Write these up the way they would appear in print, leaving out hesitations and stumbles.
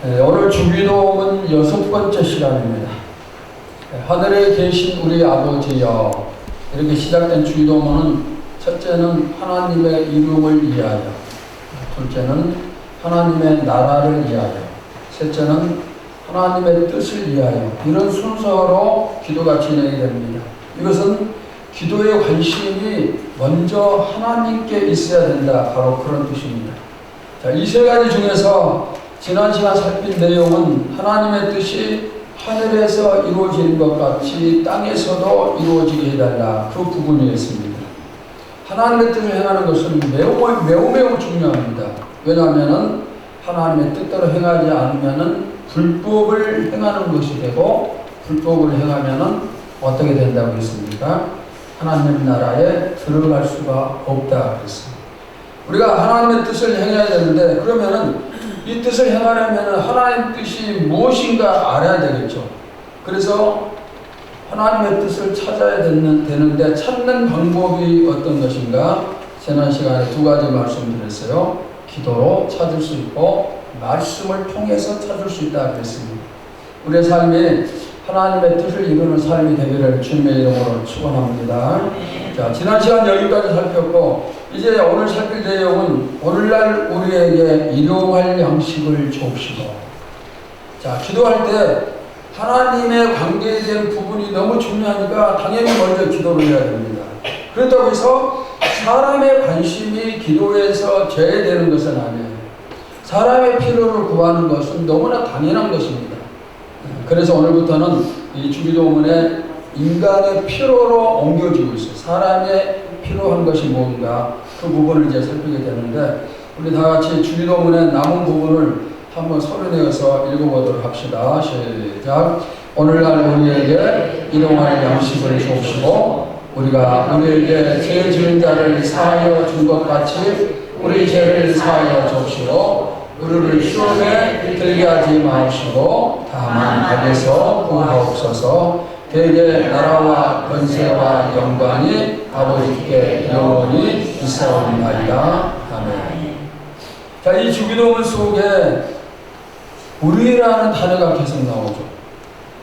오늘 주기도문 6번째 시간입니다. 하늘에 계신 우리 아버지여, 이렇게 시작된 주기도문은 첫째는 하나님의 이름을 위하여, 둘째는 하나님의 나라를 위하여, 셋째는 하나님의 뜻을 위하여, 이런 순서로 기도가 진행이 됩니다. 이것은 기도의 관심이 먼저 하나님께 있어야 된다, 바로 그런 뜻입니다. 자, 이 세 가지 중에서 지난 시간 살핀 내용은 하나님의 뜻이 하늘에서 이루어지는 것 같이 땅에서도 이루어지게 해달라, 그 부분이었습니다. 하나님의 뜻을 행하는 것은 매우 중요합니다. 왜냐하면 하나님의 뜻대로 행하지 않으면 불법을 행하는 것이 되고, 불법을 행하면 어떻게 된다고 했습니까? 하나님 나라에 들어갈 수가 없다 그랬습니다. 우리가 하나님의 뜻을 행해야 되는데, 그러면은 이 뜻을 행하려면 하나님의 뜻이 무엇인가 알아야 되겠죠. 그래서 하나님의 뜻을 찾아야 되는데 찾는 방법이 어떤 것인가? 지난 시간에 두 가지 말씀드렸어요. 기도로 찾을 수 있고 말씀을 통해서 찾을 수 있다 그랬습니다. 우리의 삶이 하나님의 뜻을 이루는 삶이 되기를 주님의 이름으로 축원합니다. 자, 지난 시간 여기까지 살폈고, 이제 오늘 살필 내용은 오늘날 우리에게 일용할 양식을 주옵시고. 자, 기도할 때 하나님의 관계에 대한 부분이 너무 중요하니까 당연히 먼저 기도를 해야 됩니다. 그렇다고 해서 사람의 관심이 기도에서 제외되는 것은 아니에요. 사람의 필요를 구하는 것은 너무나 당연한 것입니다. 그래서 오늘부터는 이 주기도문에 인간의 필요로 옮겨지고 있어요. 사람의 필요한 것이 뭔가, 그 부분을 이제 살피게 되는데, 우리 다 같이 주기도문의 남은 부분을 한번 소리내어서 읽어보도록 합시다. 시작. 오늘날 우리에게 일용할 양식을 주옵시고, 우리가 우리에게 죄 지은 자를 사하여 준 것 같이 우리 죄를 사하여 주옵시고, 우리를 시험에 들게 하지 마옵시고 다만 악에서 구하옵소서. 대개 나라와 권세와 영광이 아버지께 영원히 있사옵나이다. 아멘. 자, 이 주기도문 속에 우리라는 단어가 계속 나오죠.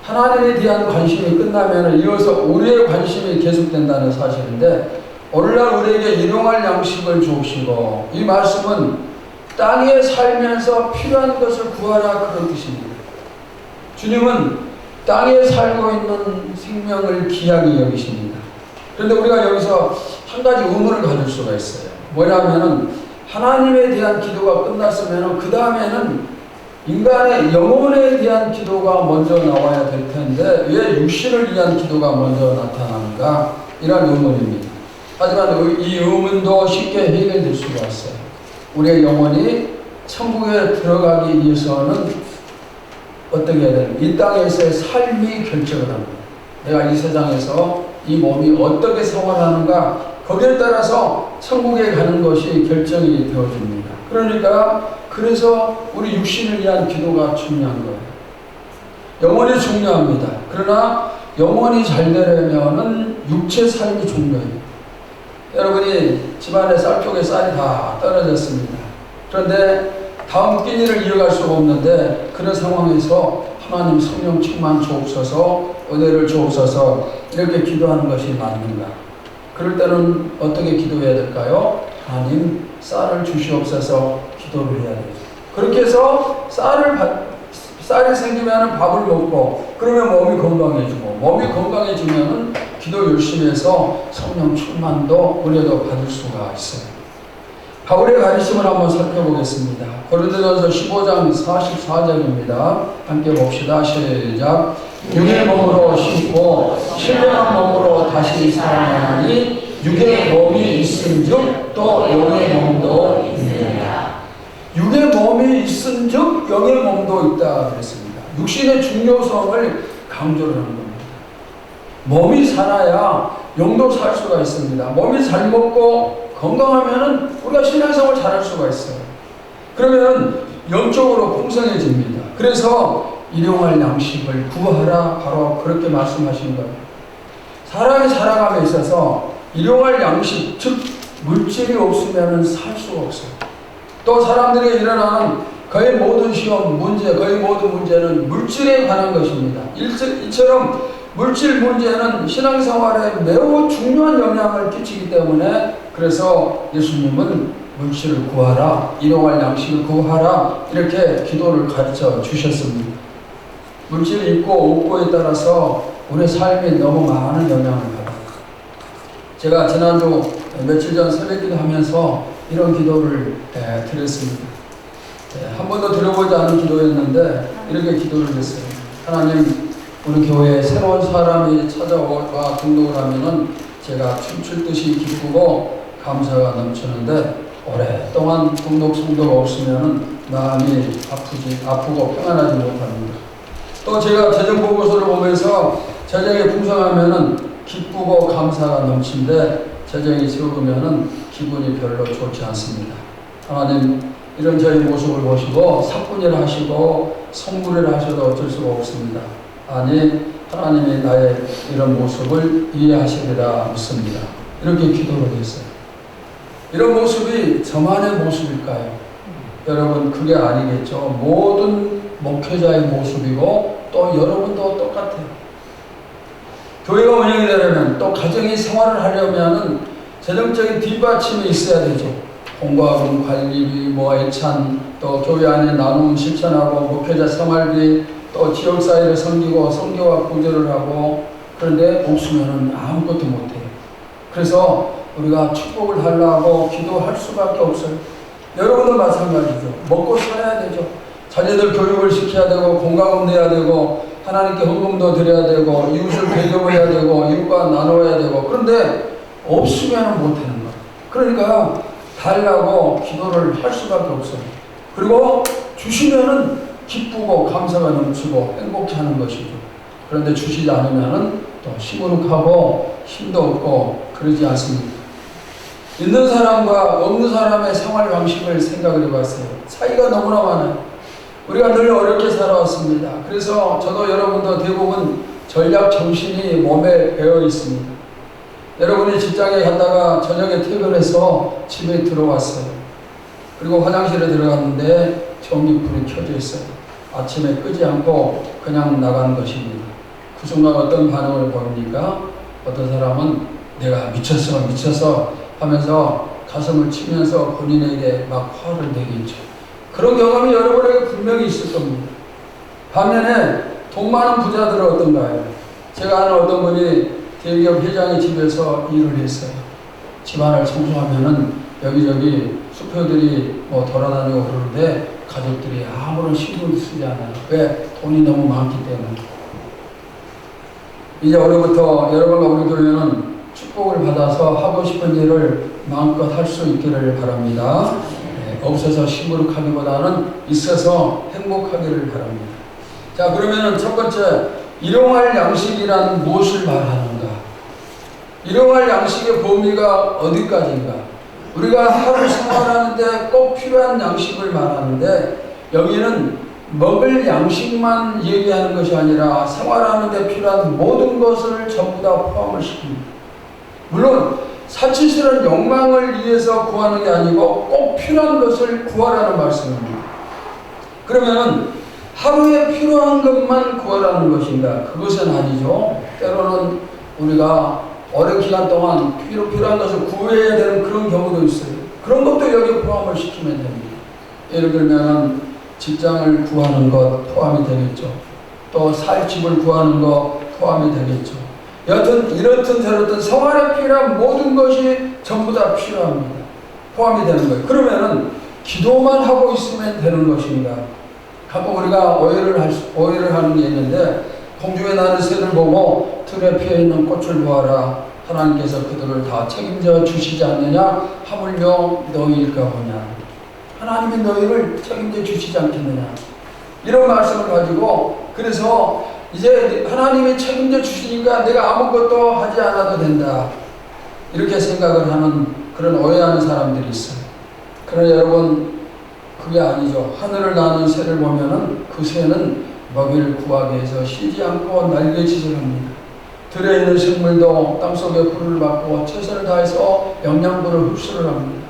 하나님에 대한 관심이 끝나면 이어서 우리의 관심이 계속된다는 사실인데, 오늘날 우리에게 일용할 양식을 주옵시고, 이 말씀은 땅에 살면서 필요한 것을 구하라, 그런 뜻입니다. 주님은 땅에 살고 있는 생명을 귀하게 여기십니다. 그런데 우리가 여기서 한 가지 의문을 가질 수가 있어요. 뭐냐면은 하나님에 대한 기도가 끝났으면 그 다음에는 인간의 영혼에 대한 기도가 먼저 나와야 될 텐데 왜 육신을 위한 기도가 먼저 나타나는가? 이런 의문입니다. 하지만 이 의문도 쉽게 해결될 수가 있어요. 우리의 영혼이 천국에 들어가기 위해서는 어떻게 해야 되는? 이 땅에서의 삶이 결정을 합니다. 내가 이 세상에서 이 몸이 어떻게 생활하는가, 거기에 따라서 천국에 가는 것이 결정이 되어집니다. 그러니까 그래서 우리 육신을 위한 기도가 중요한 거예요. 영혼이 중요합니다. 그러나 영혼이 잘 되려면은 육체 삶이 중요해요. 여러분이 집안에 쌀 쪽에 쌀이 다 떨어졌습니다. 그런데 다음 끼니를 이어갈 수가 없는데, 그런 상황에서 하나님 성령 충만 주옵소서, 은혜를 주옵소서, 이렇게 기도하는 것이 맞는가? 그럴 때는 어떻게 기도해야 될까요? 하나님 쌀을 주시옵소서 기도를 해야 되죠. 그렇게 해서 쌀이 생기면 밥을 먹고, 그러면 몸이 건강해지고, 몸이 건강해지면 기도 열심히 해서 성령 충만도 은혜도 받을 수가 있어요. 바울의 가르침을 한번 살펴보겠습니다. 고린도전서 15장 44절입니다. 함께 봅시다. 시작. 육의 몸으로 심고 신령한 몸으로 다시 살아나니 육의 몸이 있은즉 또 영의 몸도 있느니라. 육의 몸이 있은즉 영의 몸도 있다 그랬습니다. 육신의 중요성을 강조를 하는 겁니다. 몸이 살아야 영도 살 수가 있습니다. 몸이 잘 먹고 건강하면은 우리가 신앙생활 잘할 수가 있어요. 그러면 영적으로 풍성해집니다. 그래서 일용할 양식을 구하라, 바로 그렇게 말씀하신 거예요. 사람이 살아감에 있어서 일용할 양식, 즉 물질이 없으면 살 수가 없어요. 또 사람들이 일어나는 거의 모든 시험 문제, 거의 모든 문제는 물질에 관한 것입니다. 이처럼 물질 문제는 신앙생활에 매우 중요한 영향을 끼치기 때문에 그래서 예수님은 물질을 구하라, 일용할 양식을 구하라 이렇게 기도를 가르쳐 주셨습니다. 물질이 있고 없고에 따라서 우리의 삶이 너무 많은 영향을 받아요. 제가 지난주 며칠 전 새벽기도 하면서 이런 기도를 드렸습니다. 한 번도 들어보지 않은 기도였는데 이렇게 기도를 했어요. 하나님, 우리 교회에 새로운 사람이 찾아와 등록을 하면은 제가 춤출 듯이 기쁘고 감사가 넘치는데 오랫동안 등록 성도가 없으면은 마음이 아프고 평안하지 못합니다. 또 제가 재정 보고서를 보면서 재정이 풍성하면은 기쁘고 감사가 넘치는데 재정이 적으면은 기분이 별로 좋지 않습니다. 하나님, 이런 저희 모습을 보시고 사뿐이라 하시고 성불이라 하셔도 어쩔 수가 없습니다. 아니, 하나님이 나의 이런 모습을 이해하시리라 믿습니다. 이렇게 기도를 했어요. 이런 모습이 저만의 모습일까요? 여러분, 그게 아니겠죠. 모든 목회자의 모습이고 또 여러분도 똑같아요. 교회가 운영이 되려면 또 가정이 생활을 하려면 재정적인 뒷받침이 있어야 되죠. 공과금, 관리비, 예찬, 또 교회 안에 나눔 실천하고 목회자 생활비, 또 지역사회를 섬기고 선교와 구제를 하고, 그런데 없으면 아무것도 못해요. 그래서 우리가 축복을 하려고 기도할 수밖에 없어요. 여러분도 마찬가지죠. 먹고 살아야 되죠. 자녀들 교육을 시켜야 되고, 공과금 내야 되고, 하나님께 헌금도 드려야 되고, 이웃을 배려해야 되고, 이웃과 나눠야 되고, 그런데 없으면 못하는 거예요. 그러니까 달라고 기도를 할 수밖에 없어요. 그리고 주시면은 기쁘고 감사가 넘치고 행복해 하는 것이죠. 그런데 주시지 않으면은 또 시무룩하고 힘도 없고 그러지 않습니다. 있는 사람과 없는 사람의 생활 방식을 생각을 해봤어요. 차이가 너무나 많아요. 우리가 늘 어렵게 살아왔습니다. 그래서 저도 여러분도 대부분 전략 정신이 몸에 배어 있습니다. 여러분이 직장에 갔다가 저녁에 퇴근해서 집에 들어왔어요. 그리고 화장실에 들어갔는데 전기불이 켜져 있어요. 아침에 끄지 않고 그냥 나간 것입니다. 그 순간 어떤 반응을 보입니까? 어떤 사람은 내가 미쳤어 하면서 가슴을 치면서 본인에게 막 화를 내겠죠. 그런 경험이 여러분에게 분명히 있을 겁니다. 반면에 돈 많은 부자들은 어떤가요? 제가 아는 어떤 분이 대기업 회장의 집에서 일을 했어요. 집안을 청소하면은 여기저기 수표들이 돌아다니고 그러는데 가족들이 아무런 신경도 쓰지 않아요. 왜? 돈이 너무 많기 때문에. 이제 올해부터 여러분과 우리 교회는 축복을 받아서 하고 싶은 일을 마음껏 할 수 있기를 바랍니다. 없어서 시무룩하기보다는 있어서 행복하기를 바랍니다. 자, 그러면은 첫 번째, 일용할 양식이란 무엇을 말하는가? 일용할 양식의 범위가 어디까지인가? 우리가 하루 생활하는데 꼭 필요한 양식을 말하는데 여기는 먹을 양식만 얘기하는 것이 아니라 생활하는데 필요한 모든 것을 전부 다 포함을 시킵니다. 물론 사치스러운 욕망을 위해서 구하는 게 아니고 꼭 필요한 것을 구하라는 말씀입니다. 그러면 하루에 필요한 것만 구하라는 것인가? 그것은 아니죠. 때로는 우리가 오랜 기간 동안 필요한 것을 구해야 되는 그런 경우도 있어요. 그런 것도 여기 포함을 시키면 됩니다. 예를 들면 직장을 구하는 것 포함이 되겠죠. 또 살 집을 구하는 것 포함이 되겠죠. 여튼 이렇든 저렇든 생활에 필요한 모든 것이 전부 다 필요합니다. 포함이 되는 거예요. 그러면은 기도만 하고 있으면 되는 것인가? 가끔 우리가 오해를 하는 게 있는데, 공중에 나는 새를 보고 들에 피어있는 꽃을 보아라. 하나님께서 그들을 다 책임져 주시지 않느냐? 하물며 너희일까 보냐? 하나님이 너희를 책임져 주시지 않겠느냐? 이런 말씀을 가지고, 그래서 이제 하나님이 책임져 주시니까 내가 아무것도 하지 않아도 된다. 이렇게 생각을 하는 그런 오해하는 사람들이 있어요. 그러나 여러분, 그게 아니죠. 하늘을 나는 새를 보면은 그 새는 먹이를 구하기 위해서 쉬지 않고 날개짓을 합니다. 들에 있는 식물도 땅속에 풀을 받고 최선을 다해서 영양분을 흡수를 합니다.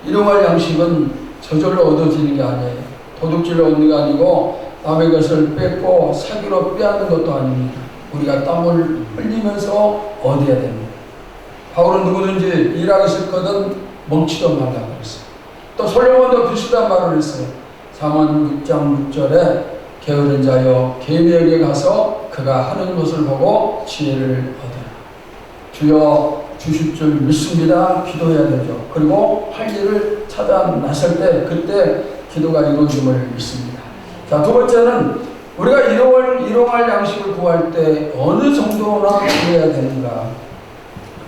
일용할 양식은 저절로 얻어지는 게 아니에요. 도둑질을 얻는 게 아니고 남의 것을 뺏고 사기로 빼앗는 것도 아닙니다. 우리가 땀을 흘리면서 얻어야 됩니다. 바울은 누구든지 일하기 싫거든 멈추도 말라고 그랬어요. 또 솔로몬도 비슷한 말을 했어요. 잠언 6장 6절에 게으른 자여 계명에 가서 그가 하는 것을 보고 지혜를 얻어라. 주여 주실 줄 믿습니다. 기도해야 되죠. 그리고 할 일을 찾아 나설 때 그때 기도가 이루어짐을 믿습니다. 자, 두 번째는 우리가 일용할 양식을 구할 때 어느 정도나 구해야 되는가.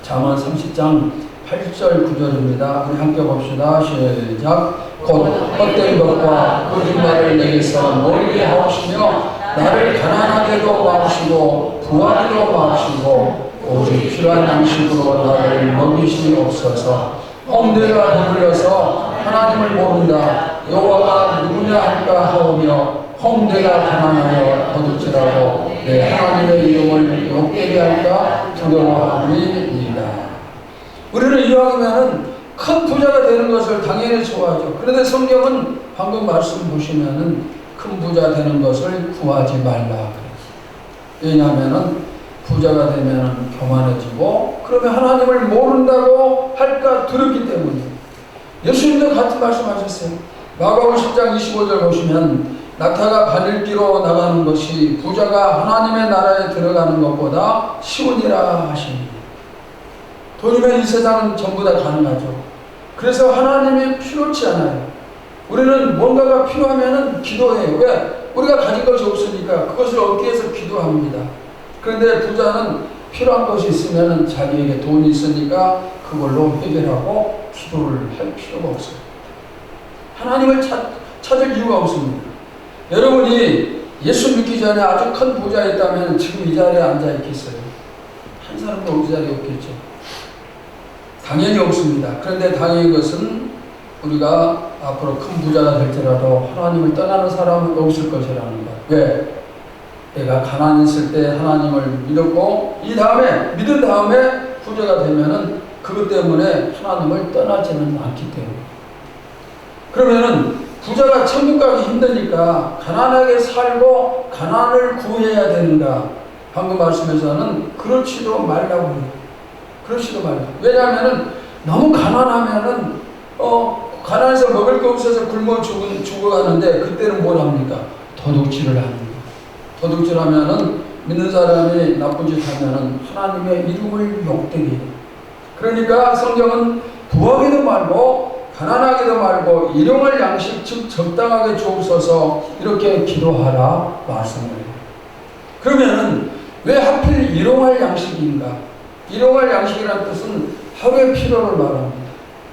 잠언 30장 8절 9절입니다. 우리 함께 봅시다. 시작. 곧 헛된 것과 거짓말을 내게서 멀리 하옵시며 나를 가난하게도 마옵시고 부하게도 마옵시고 오직 필요한 양식으로 나를 먹이시옵소서. 홍대가 배불려서 하나님을 모른다. 여호와가 누구냐 할까 하오며 홍대가 가난하여 도둑질하고 내 하나님의 이름을 욕되게 할까 두려워함이니이다. 우리는 이왕이면은 큰 부자가 되는 것을 당연히 좋아하죠. 그런데 성경은 방금 말씀 보시면은 큰 부자 되는 것을 구하지 말라. 왜냐하면은 부자가 되면은 교만해지고 그러면 하나님을 모른다고 할까 두렵기 때문이에요. 예수님도 같은 말씀하셨어요. 마가복음 10장 25절 보시면 낙타가 바늘기로 나가는 것이 부자가 하나님의 나라에 들어가는 것보다 쉬우니라 하십니다. 돈이면 이 세상은 전부 다 가능하죠. 그래서 하나님이 필요치 않아요. 우리는 뭔가가 필요하면은 기도해요. 왜? 우리가 가진 것이 없으니까 그것을 얻기 위해서 기도합니다. 그런데 부자는 필요한 것이 있으면은 자기에게 돈이 있으니까 그걸로 해결하고 기도를 할 필요가 없어요. 하나님을 찾을 이유가 없습니다. 여러분이 예수 믿기 전에 아주 큰 부자였다면 지금 이 자리에 앉아 있겠어요? 한 사람도 이 자리에 없겠죠. 당연히 없습니다. 그런데 당연히 이것은 우리가 앞으로 큰 부자가 될지라도 하나님을 떠나는 사람은 없을 것이라는 것. 왜? 내가 가난했을 때 하나님을 믿었고 믿은 다음에 부자가 되면은 그것 때문에 하나님을 떠나지는 않기 때문에. 그러면은 부자가 천국 가기 힘드니까 가난하게 살고 가난을 구해야 되는가? 방금 말씀에서는 그렇지도 말라고 해요. 그렇지도 말라고. 왜냐하면은 너무 가난하면은 가난해서 먹을 게 없어서 굶어 죽어가는데 그때는 뭘 합니까? 도둑질을 합니다. 도둑질하면은 믿는 사람이 나쁜 짓 하면은 하나님의 이름을 욕되게 해요. 그러니까 성경은 부하게도 말고 가난하게도 말고 일용할 양식 즉 적당하게 주옵소서 이렇게 기도하라 말씀을 해요. 그러면은 왜 하필 일용할 양식인가? 일용할 양식이라는 뜻은 하루의 필요를 말합니다.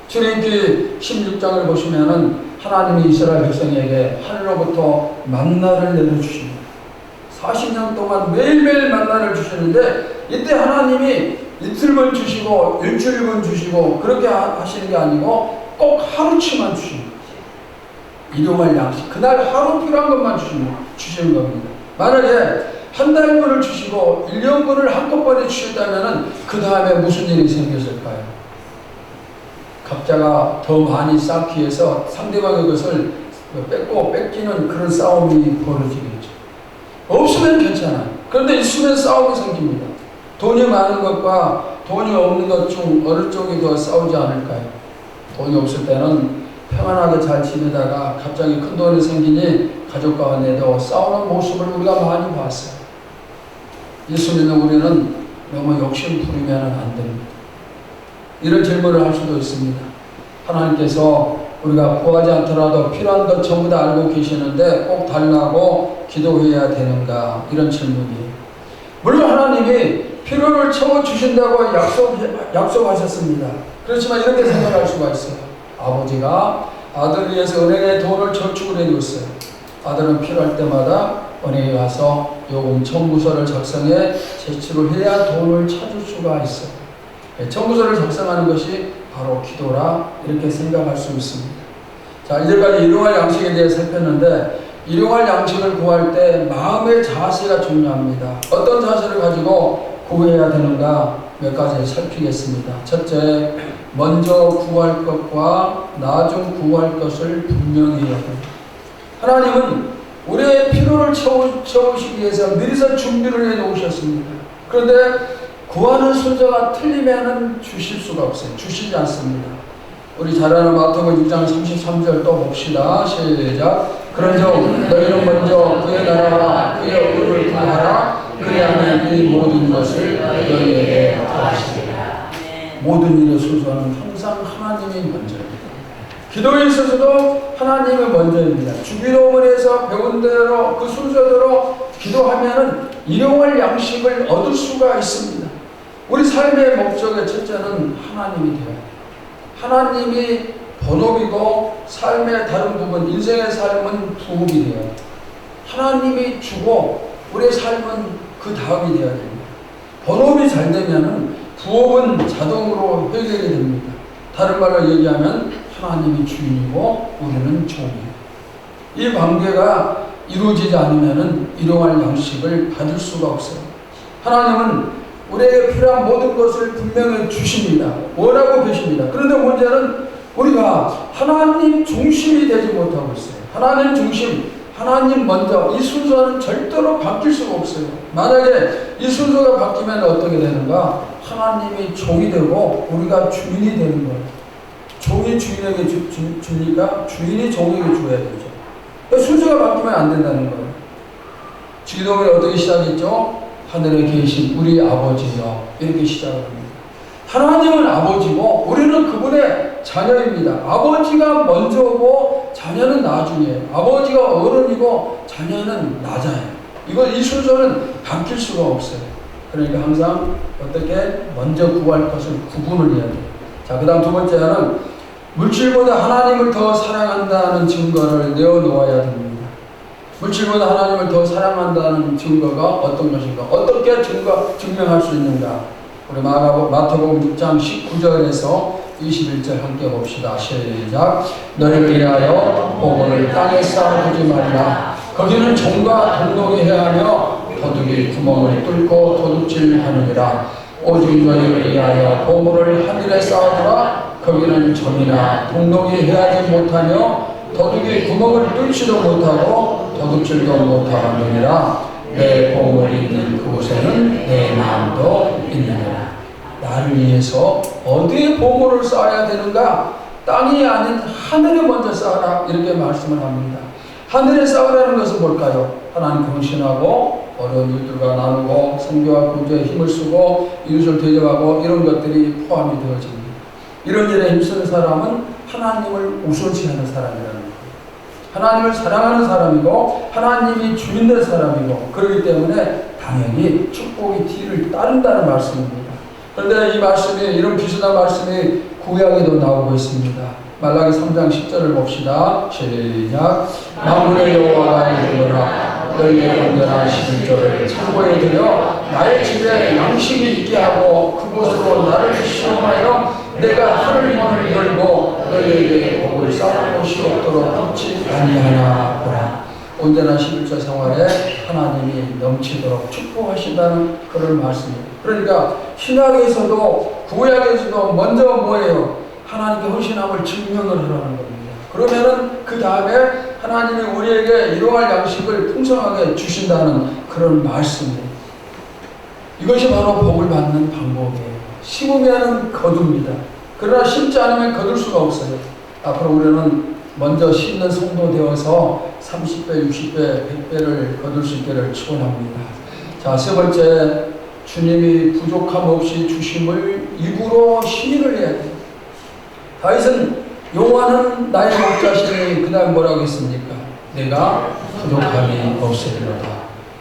출애굽기 16장을 보시면은 하나님이 이스라엘 백성에게 하늘로부터 만나를 내려주십니다. 40년 동안 매일매일 만나를 주시는데 이때 하나님이 이틀분 주시고 일주일분 주시고 그렇게 하시는 게 아니고 꼭 하루치만 주십니다. 일용할 양식 그날 하루 필요한 것만 주시는 겁니다. 만약에 한 달분을 주시고 1년분을 한꺼번에 주셨다면 그 다음에 무슨 일이 생겼을까요? 각자가 더 많이 쌓기 위해서 상대방의 것을 뺏기는 그런 싸움이 벌어지겠죠. 없으면 괜찮아요. 그런데 있으면 싸움이 생깁니다. 돈이 많은 것과 돈이 없는 것 중 어느 쪽이 더 싸우지 않을까요? 돈이 없을 때는 평안하게 잘 지내다가 갑자기 큰 돈이 생기니 가족 간에도 싸우는 모습을 우리가 많이 봤어요. 예수 믿는 우리는 너무 욕심 부리면 안 됩니다. 이런 질문을 할 수도 있습니다. 하나님께서 우리가 구하지 않더라도 필요한 것 전부 다 알고 계시는데 꼭 달라고 기도해야 되는가? 이런 질문이에요. 물론 하나님이 필요를 채워주신다고 약속하셨습니다. 그렇지만 이렇게 생각할 수가 있어요. 아버지가 아들을 위해서 은행에 돈을 저축을 해뒀어요. 아들은 필요할 때마다 은행에 가서 요금 청구서를 작성해 제출을 해야 돈을 찾을 수가 있어요. 청구서를 작성하는 것이 바로 기도라 이렇게 생각할 수 있습니다. 자, 이제까지 일용할 양식에 대해 살폈는데 일용할 양식을 구할 때 마음의 자세가 중요합니다. 어떤 자세를 가지고 구해야 되는가 몇 가지 살피겠습니다. 첫째, 먼저 구할 것과 나중 구할 것을 분명히 해야 됩니다. 하나님은 우리의 필요를 채우시기 위해서 미리서 준비를 해 놓으셨습니다. 그런데 구하는 순서가 틀리면 주실 수가 없어요. 주시지 않습니다. 우리 잘 아는 마태복음 6장 33절 또 봅시다. 시작. 그런즉 너희는 먼저 그의 나라와 그의 의를 구하라. 그리하면 이 모든 것을 너희에게 더하시리라. 모든 일의 순서는 항상 하나님이 먼저입니다. 기도에 있어서도 하나님이 먼저입니다. 주기도문에서 배운 대로 그 순서대로 기도하면은 일용할 양식을 얻을 수가 있습니다. 우리 삶의 목적의 첫째는 하나님이 되어야 돼요. 하나님이 본업이고 삶의 다른 부분, 인생의 삶은 부업이 되어야 돼요. 하나님이 주고 우리의 삶은 그 다음이 되어야 됩니다. 본업이 잘 되면은 부업은 자동으로 해결이 됩니다. 다른 말로 얘기하면 하나님이 주인이고 우리는 종이에요. 이 관계가 이루어지지 않으면은 일용할 양식을 받을 수가 없어요. 하나님은 우리에게 필요한 모든 것을 분명히 주십니다. 원하고 계십니다. 그런데 문제는 우리가 하나님 중심이 되지 못하고 있어요. 하나님 중심, 하나님 먼저, 이 순서는 절대로 바뀔 수가 없어요. 만약에 이 순서가 바뀌면 어떻게 되는가? 하나님이 종이 되고 우리가 주인이 되는 거예요. 종이 주인에게 주니까 주인이 종에게 줘야 되죠. 순서가 바뀌면 안 된다는 거예요. 기도문이 어떻게 시작했죠? 하늘에 계신 우리 아버지여, 이렇게 시작을 합니다. 하나님은 아버지고 우리는 그분의 자녀입니다. 아버지가 먼저고 자녀는 나중이에요. 아버지가 어른이고 자녀는 낮아요. 이 순서는 바뀔 수가 없어요. 그러니까 항상 어떻게 먼저 구할 것을 구분을 해야 돼요. 자, 그 다음 두 번째는 물질보다 하나님을 더 사랑한다는 증거를 내어놓아야 됩니다. 물질보다 하나님을 더 사랑한다는 증거가 어떤 것인가? 어떻게 증명할 수 있는가? 우리 마태복음 6장 19절에서 21절 함께 봅시다. 시작. 너를 위하여 보물을 땅에 쌓아두지 말라. 거기는 종과 동록이 해하며 도둑이 구멍을 뚫고 도둑질하느니라. 오직 너희를 위하여 보물을 하늘에 쌓아두라. 거기는 점이나 동록이 해하지 못하며 도둑이 구멍을 뚫지도 못하고 도둑질도 못하느니라. 내 보물이 있는 그곳에는 내 마음도 있느니라. 나를 위해서 어디에 보물을 쌓아야 되는가? 땅이 아닌 하늘에 먼저 쌓아라, 이렇게 말씀을 합니다. 하늘에 쌓으라는 것은 뭘까요? 하나님 헌신하고 어려운 이웃들과 나누고 선교와 구제에 힘을 쓰고 이웃을 대접하고 이런 것들이 포함이 되어집니다. 이런 일에 힘쓰는 사람은 하나님을 우선시하는 사람이라는 거예요. 하나님을 사랑하는 사람이고 하나님이 주인된 사람이고, 그렇기 때문에 당연히 축복이 뒤를 따른다는 말씀입니다. 그런데 이 말씀이, 이런 비슷한 말씀이 구약에도 나오고 있습니다. 말라기 3장 10절을 봅시다. 시작. 만군의 여호와가 이르노라. 너희의 온전한 11조를 창고에 들여 나의 집에 양식이 있게 하고 그곳으로 나를 시험하여 내가 하늘 문을 열고 너희에게 복을 쌓을 곳이 없도록 붙지 아니하나 보라. 온전한 11조 생활에 하나님이 넘치도록 축복하신다는 그런 말씀입니다. 그러니까 신약에서도 구약에서도 먼저 뭐예요? 하나님께 헌신함을 증명을 하라는 겁니다. 그러면은 그 다음에 하나님이 우리에게 일용할 양식을 풍성하게 주신다는 그런 말씀이에요. 이것이 바로 복을 받는 방법이에요. 심으면 거둡니다. 그러나 심지 않으면 거둘 수가 없어요. 앞으로 우리는 먼저 심는 성도 되어서 30배, 60배, 100배를 거둘 수 있기를 축원합니다. 자, 세 번째, 주님이 부족함 없이 주심을 입으로 시인을 해야 돼요. 다윗은 여호와는 나의 목자시니 그 다음 뭐라고 했습니까? 내가 부족함이 없으리로다.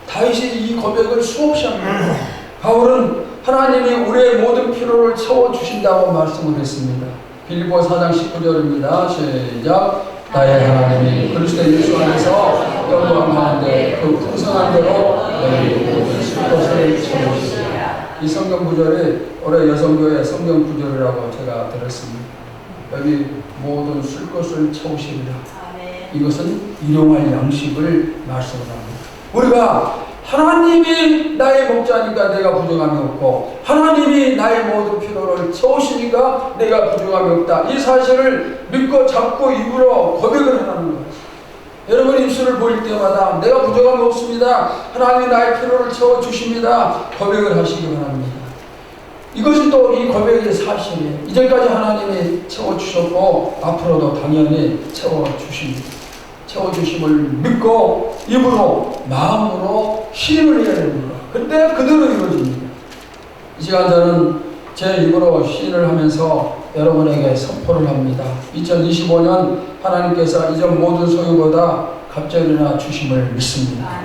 다윗이 이 고백을 수없이 합니다. 바울은 하나님이 우리의 모든 필요를 채워주신다고 말씀을 했습니다. 빌립보 4장 19절입니다. 시작. 나의 하나님이 그리스도 예수 안에서 영광 가운데 그 풍성한 대로 너희 모든 쓸 것을 채우시리라. 이 성경 구절이 올해 여성교회 성경 구절이라고 제가 들었습니다. 여기 모든 쓸 것을 채우시리라. 이것은 일용할 양식을 말씀을 합니다. 우리가 하나님이 나의 목자니까 내가 부족함이 없고 하나님이 나의 모든 필요를 채우시니까 내가 부족함이 없다. 이 사실을 믿고 잡고 입으로 고백을 하는 거예요. 여러분 입술에 것을 보일 때마다 내가 부족함이 없습니다. 하나님이 나의 필요를 채워주십니다. 고백을 하시기 바랍니다. 이것이 또 이 고백의 사실이에요. 이제까지 하나님이 채워주셨고 앞으로도 당연히 채워주심을 믿고 입으로 마음으로 시인을 해야 됩니다. 그때 그대로 이루어집니다. 이 시간 저는 제 입으로 시인을 하면서 여러분에게 선포를 합니다. 2025년 하나님께서 이전 모든 소유보다 갑절이나 주심을 믿습니다.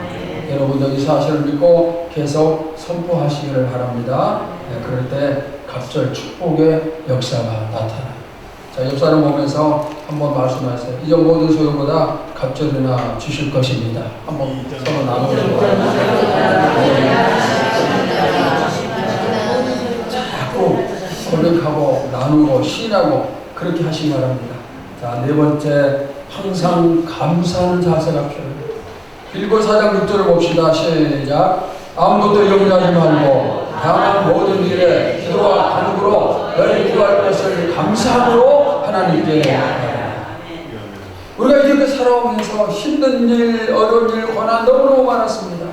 여러분도 이 사실을 믿고 계속 선포하시기를 바랍니다. 그럴 때 갑절 축복의 역사가 나타나요. 자, 옆사람 보면서 한번 말씀하세요. 이전 모든 소유보다 갑절이나 주실 것입니다. 한번 서로 나누시기 바랍니다. 자꾸 고백하고 나누고 시인하고 그렇게 하시기 바랍니다. 자, 네 번째, 항상 감사하는 자세가 필요합니다. 빌보 4장 6절을 봅시다. 시작. 아무것도 염려하지 말고 다양한 모든 일에 기도와 간구로 너희 구할 것을 감사함으로 하나님께 바랍니다. 우리가 이렇게 살아오면서 힘든 일, 어려운 일, 고난 너무너무 많았습니다.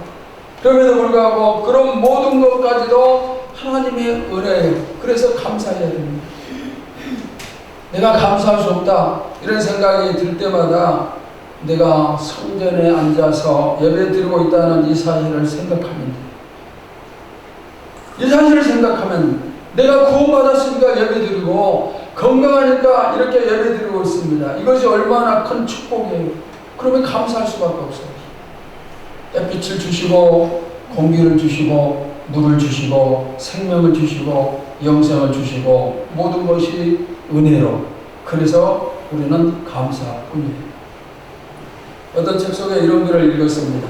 그럼에도 불구하고 그런 모든 것까지도 하나님의 은혜예요. 그래서 감사해야 됩니다. 내가 감사할 수 없다 이런 생각이 들 때마다 내가 성전에 앉아서 예배드리고 있다는 이 사실을 생각하면 돼요. 이 사실을 생각하면 내가 구원받았으니까 예배드리고 건강하니까 이렇게 예배드리고 있습니다. 이것이 얼마나 큰 축복이에요. 그러면 감사할 수밖에 없어요. 햇빛을 주시고 공기를 주시고 물을 주시고 생명을 주시고 영생을 주시고 모든 것이 은혜로, 그래서 우리는 감사뿐이에요. 어떤 책 속에 이런 글을 읽었습니다.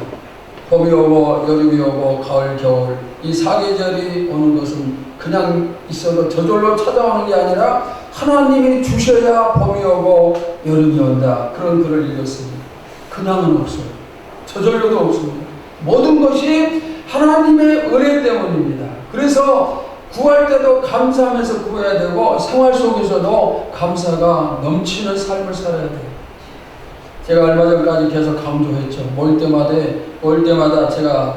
봄이 오고 여름이 오고 가을 겨울 이 사계절이 오는 것은 그냥 있어도 저절로 찾아오는 게 아니라 하나님이 주셔야 봄이 오고 여름이 온다. 그런 글을 읽었습니다. 그냥은 없어요. 저절로도 없습니다. 모든 것이 하나님의 은혜 때문입니다. 그래서 구할 때도 감사하면서 구해야 되고 생활 속에서도 감사가 넘치는 삶을 살아야 돼요. 제가 얼마 전까지 계속 강조했죠. 모일 때마다 제가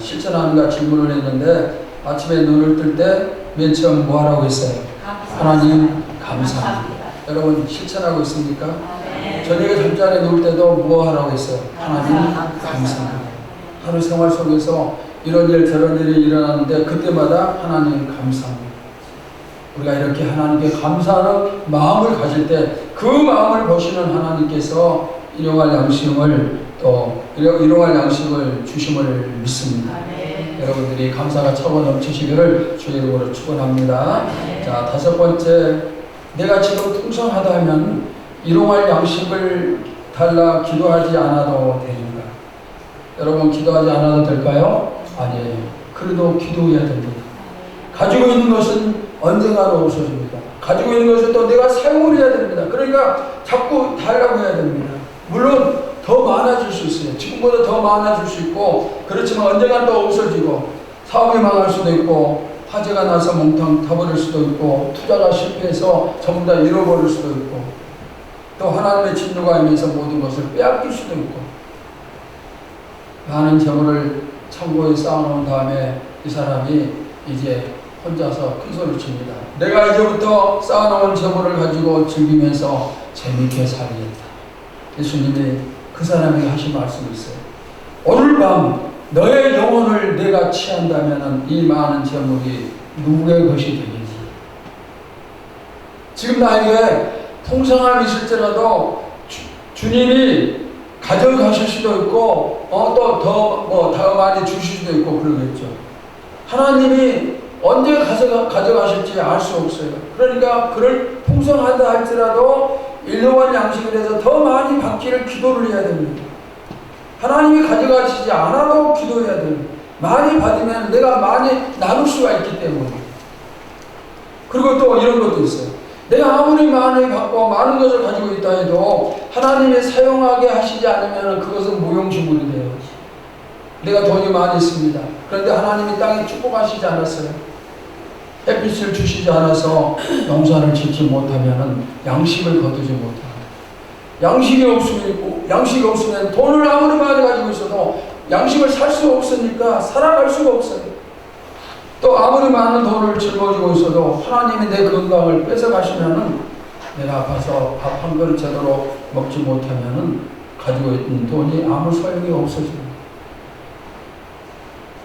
실천하는가 질문을 했는데 아침에 눈을 뜰 때 맨 처음 뭐 하라고 했어요? 하나님 감사합니다. 여러분 실천하고 있습니까? 저녁에 잠자리에 누울 때도 뭐 하라고 했어요? 하나님 감사합니다. 하루 생활 속에서 이런 일 저런 일이 일어나는데 그때마다 하나님 감사합니다. 우리가 이렇게 하나님께 감사하는 마음을 가질 때 그 마음을 보시는 하나님께서 일용할 양식을 주심을 믿습니다. 여러분들이 감사가 차고 넘치시기를 주의 이름으로 축원합니다. 자, 다섯 번째, 내가 지금 풍성하다 하면 일용할 양식을 달라 기도하지 않아도 되는가? 여러분 기도하지 않아도 될까요? 아니에요. 그래도 기도해야 됩니다. 가지고 있는 것은 언젠가는 없어집니다. 가지고 있는 것을 또 내가 사용을 해야 됩니다. 그러니까 자꾸 달라고 해야 됩니다. 물론 더 많아질 수 있어요. 지금보다 더 많아질 수 있고, 그렇지만 언젠가 또 없어지고 사업이 망할 수도 있고 화재가 나서 몽땅 타버릴 수도 있고 투자가 실패해서 전부 다 잃어버릴 수도 있고 또 하나님의 진노가 임해서 모든 것을 빼앗길 수도 있고, 많은 재물을 창고에 쌓아놓은 다음에 이 사람이 이제 혼자서 큰 소리를 칩니다. 내가 이제부터 쌓아놓은 재물을 가지고 즐기면서 재밌게 살겠다. 예수님이 그 사람에게 하신 말씀이 있어요. 오늘 밤 너의 영혼을 내가 취한다면 이 많은 재물이 누구의 것이 되겠니? 지금 나에게 풍성함이 있을지라도 주님이 가져가실 수도 있고 또 더 많이 주실 수도 있고 그러겠죠. 하나님이 언제 가져가실지 알 수 없어요. 그러니까 그를 풍성하다 할지라도 일용할 양식을 해서 더 많이 받기를 기도를 해야 됩니다. 하나님이 가져가시지 않아도 기도해야 됩니다. 많이 받으면 내가 많이 나눌 수가 있기 때문에. 그리고 또 이런 것도 있어요. 내가 아무리 많이 받고 많은 것을 가지고 있다 해도 하나님이 사용하게 하시지 않으면 그것은 무용지물이 돼요. 내가 돈이 많이 있습니다. 그런데 하나님이 땅에 축복하시지 않았어요. 햇빛을 주시지 않아서 농사를 짓지 못하면 양식을 거두지 못합니다. 양식이 없으면 돈을 아무리 많이 가지고 있어도 양식을 살 수 없으니까 살아갈 수가 없어요. 또 아무리 많은 돈을 짊어지고 있어도 하나님이 내 건강을 뺏어가시면은 내가 아파서 밥 한 그릇 제대로 먹지 못하면은 가지고 있는 돈이 아무 소용이 없어집니다.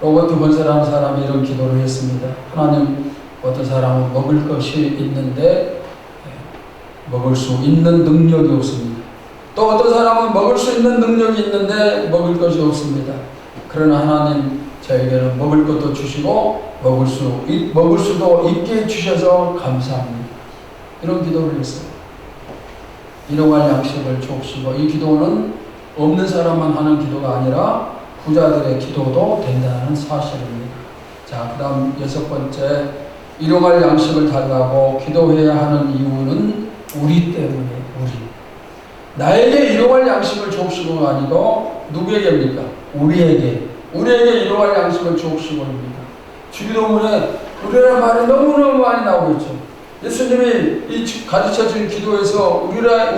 로버트 번세라는 사람이 이런 기도를 했습니다. 하나님, 어떤 사람은 먹을 것이 있는데 먹을 수 있는 능력이 없습니다. 또 어떤 사람은 먹을 수 있는 능력이 있는데 먹을 것이 없습니다. 그러나 하나님, 저에게는 먹을 것도 주시고 먹을 수도 있게 주셔서 감사합니다. 이런 기도를 했어요. 일용할 양식을 주옵시고, 이 기도는 없는 사람만 하는 기도가 아니라 부자들의 기도도 된다는 사실입니다. 자, 그 다음 6번째, 일용할 양식을 달라고 기도해야 하는 이유는 우리 때문에, 나에게 일용할 양식을 주옵시고가 아니고 누구에게입니까? 우리에게 일용할 양식을 주옵시고입니다. 주기도문에 우리라는 말이 너무너무 많이 나오고 있죠. 예수님이 이 가르쳐준 기도에서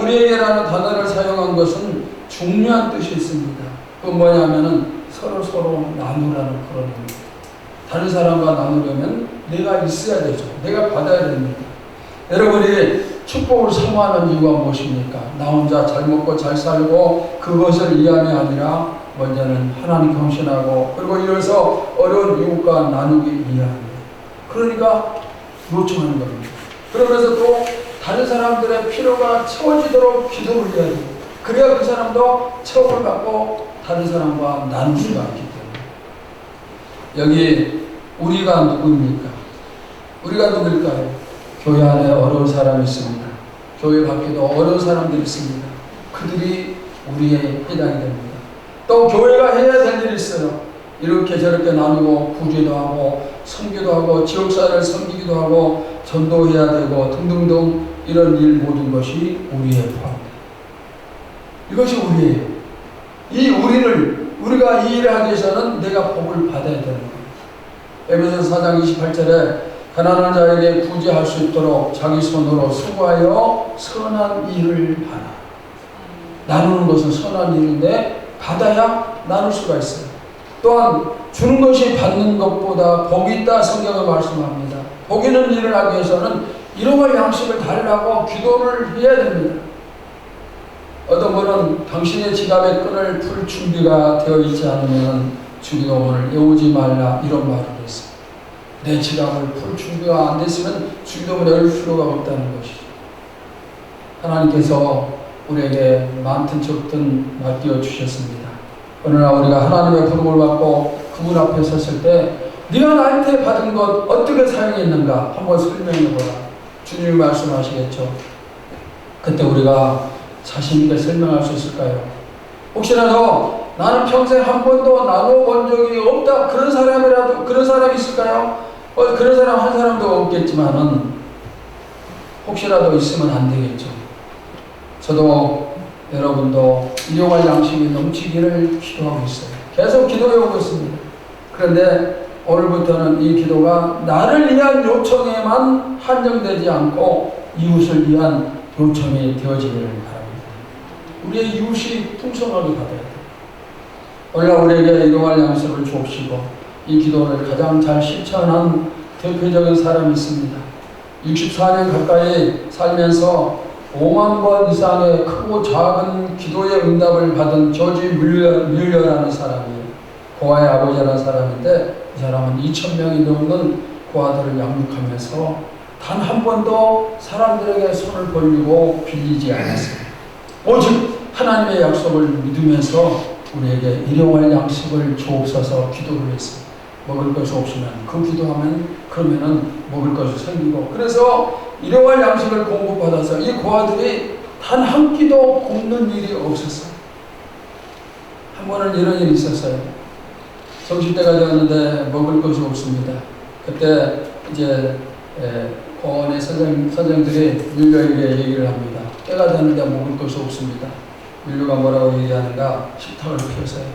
우리에게라는 단어를 사용한 것은 중요한 뜻이 있습니다. 그건 뭐냐면은 서로 나누라는 그런 의미입니다. 다른 사람과 나누려면 내가 있어야 되죠. 내가 받아야 됩니다. 여러분이 축복을 사모하는 이유가 무엇입니까? 나 혼자 잘 먹고 잘 살고 그것을 이해함이 아니라 먼저는 하나님 경신하고 그리고 이어서 어려운 이웃과 나누기 이해합니다. 그러니까 요청하는 겁니다. 그러면서 또 다른 사람들의 필요가 채워지도록 기도를 해야 됩니다. 그래야 그 사람도 체험을 갖고 다른 사람과 나눌 수가 있기 때문에. 여기 우리가 누구입니까? 우리가 누구일까요? 교회 안에 어려운 사람이 있습니다. 교회 밖에도 어려운 사람들이 있습니다. 그들이 우리의 해당이 됩니다. 또 교회가 해야 될 일이 있어요. 이렇게 저렇게 나누고 구제도 하고 섬기도 하고 지역사회를 섬기기도 하고 전도해야 되고 등등등 이런 일 모든 것이 우리의 포함입니다. 이것이 우리예요. 이 우리가 이 일을 하기 위해서는 내가 복을 받아야 되는 거예요. 에베소서 4장 28절에 가난한 자에게 구제할 수 있도록 자기 손으로 수고하여 선한 일을 하라. 나누는 것은 선한 일인데 받아야 나눌 수가 있어요. 또한 주는 것이 받는 것보다 복이 있다 성경은 말씀합니다. 복 있는 일을 하기 위해서는 일용할 양식을 달라고 기도를 해야 됩니다. 어떤 분은 당신의 지갑에 끈을 풀 준비가 되어 있지 않으면 주기도문을 외우지 말라 이런 말을 했어요. 내 지갑을 풀 준비가 안 됐으면 주기도문을 외울 필요가 없다는 것이죠. 하나님께서 우리에게 많든 적든 맡겨 주셨습니다. 어느 날 우리가 하나님의 부름을 받고 그분 앞에 섰을 때 네가 나한테 받은 것 어떻게 사용했는가 한번 설명해보라. 주님이 말씀하시겠죠. 그때 우리가 자신 있게 설명할 수 있을까요? 혹시라도 나는 평생 한 번도 나눠본 적이 없다 그런 사람이 있을까요? 그런 사람 한 사람도 없겠지만은 혹시라도 있으면 안 되겠죠. 저도 여러분도 일용할 양식이 넘치기를 기도하고 있어요. 계속 기도해오고 있습니다. 그런데 오늘부터는 이 기도가 나를 위한 요청에만 한정되지 않고 이웃을 위한 요청이 되어지기를 바랍니다. 우리의 이웃이 풍성하게 받아야 돼요. 오늘 우리에게 일용할 양식을 주옵시고 이 기도를 가장 잘 실천한 대표적인 사람이 있습니다. 64년 가까이 살면서 5만 번 이상의 크고 작은 기도의 응답을 받은 조지 뮬러라는 사람이에요. 고아의 아버지라는 사람인데 이 사람은 2,000명이 넘는 고아들을 양육하면서 단 한 번도 사람들에게 손을 벌리고 빌리지 않았어요. 오직 하나님의 약속을 믿으면서 우리에게 일용할 양식을 주옵소서 기도를 했어요. 먹을 것이 없으면 그 기도하면 그러면은 먹을 것이 생기고 그래서 일용할 양식을 공급받아서 이 고아들이 단 한 끼도 굶는 일이 없었어요. 한 번은 이런 일이 있었어요. 점심때가 되었는데 먹을 것이 없습니다. 그때 이제 고원의 선생들이 뮬러에게 얘기를 합니다. 때가 되는데 먹을 것이 없습니다. 뮬러가 뭐라고 얘기하는가? 식탁을 펴세요.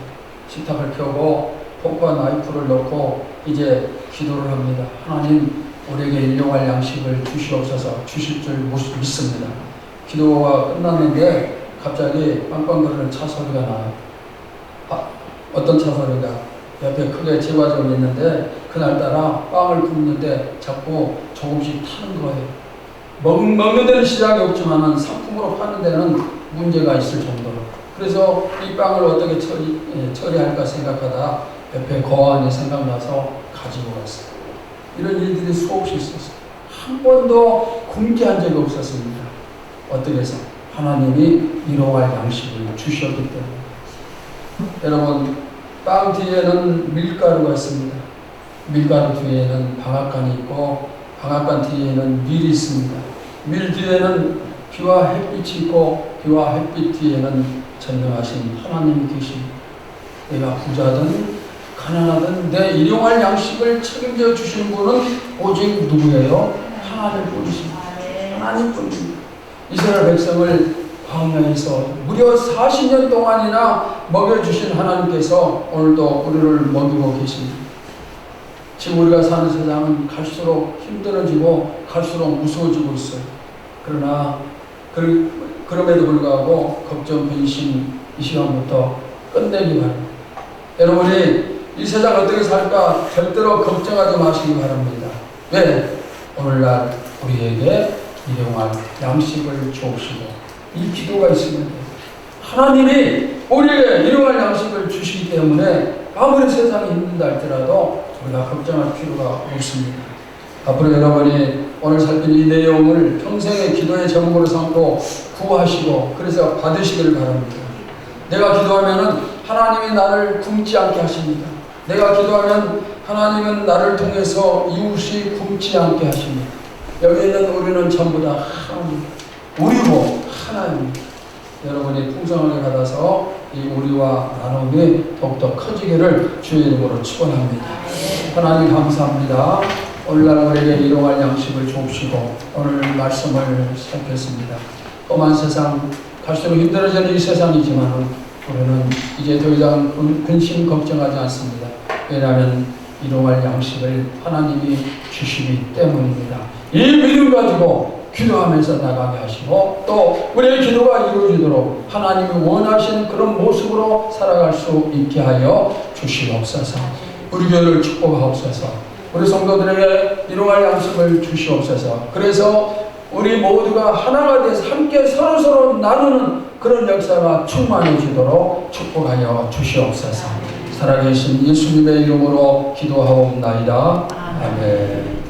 식탁을 펴고 포크와 나이프를 넣고 이제 기도를 합니다. 하나님 우리에게 일용할 양식을 주시옵소서. 주실 줄 믿습니다. 기도가 끝났는데 갑자기 빵빵거리는 차 소리가 나요. 어떤 차 소리가? 옆에 크게 제과점이 있는데 그날따라 빵을 굽는데 자꾸 조금씩 타는 거예요. 먹는 데는 시장이 없지만 상품으로 파는 데는 문제가 있을 정도로. 그래서 이 빵을 어떻게 처리할까 생각하다 옆에 거안이 생각나서 가지고 갔어요. 이런 일들이 수없이 있었어요. 한 번도 굶게 한 적이 없었습니다. 어떻게 해서? 하나님이 일용할 양식을 주셨기 때문에. 여러분, 빵 뒤에는 밀가루가 있습니다. 밀가루 뒤에는 방앗간이 있고 방앗간 뒤에는 밀이 있습니다. 밀 뒤에는 비와 햇빛이 있고 비와 햇빛 뒤에는 전능하신 하나님이 계십니다. 내가 부자든 가난하든 내 일용할 양식을 책임져 주시는 분은 오직 누구예요? 하나님뿐이십니다. 하나님뿐입니다. 이스라엘 백성을 광야에서 무려 40년 동안이나 먹여주신 하나님께서 오늘도 우리를 먹이고 계십니다. 지금 우리가 사는 세상은 갈수록 힘들어지고 갈수록 무서워지고 있어요. 그러나 그럼에도 불구하고 걱정, 근심 이 시간부터 끝내기 바랍니다. 여러분이 이 세상 어떻게 살까 절대로 걱정하지 마시기 바랍니다. 왜? 오늘날 우리에게 일용할 양식을 주옵시고 이 기도가 있으면 하나님이 우리에게 일용할 양식을 주시기 때문에 아무리 세상이 힘든다 할지라도 우리가 걱정할 필요가 없습니다. 앞으로 여러분이 오늘 살핀 이 내용을 평생의 기도의 제목으로 삼고 구하시고 그래서 받으시기를 바랍니다. 내가 기도하면은 하나님이 나를 굶지 않게 하십니다. 내가 기도하면 하나님은 나를 통해서 이웃이 굶지 않게 하십니다. 여기 있는 우리는 전부 다 하나님, 우리고 하나님입니다. 여러분이 풍성하게 받아서 이 우리와 나눔이 더욱더 커지기를 주의 이름으로 축원합니다. 하나님 감사합니다. 오늘날 우리에게 일용할 양식을 주옵시고 오늘 말씀을 살폈습니다. 험한 세상, 갈수록 힘들어지는 이 세상이지만 우리는 이제 더 이상 근심 걱정하지 않습니다. 왜냐하면 일용할 양식을 하나님이 주시기 때문입니다. 이 믿음 가지고 기도하면서 나가게 하시고 또 우리의 기도가 이루어지도록 하나님이 원하시는 그런 모습으로 살아갈 수 있게 하여 주시옵소서. 우리 교회를 축복하옵소서. 우리 성도들에게 일용할 양식을 주시옵소서. 그래서 우리 모두가 하나가 돼서 함께 서로서로 나누는 그런 역사가 충만해지도록 축복하여 주시옵소서. 살아계신 예수님의 이름으로 기도하옵나이다. 아멘.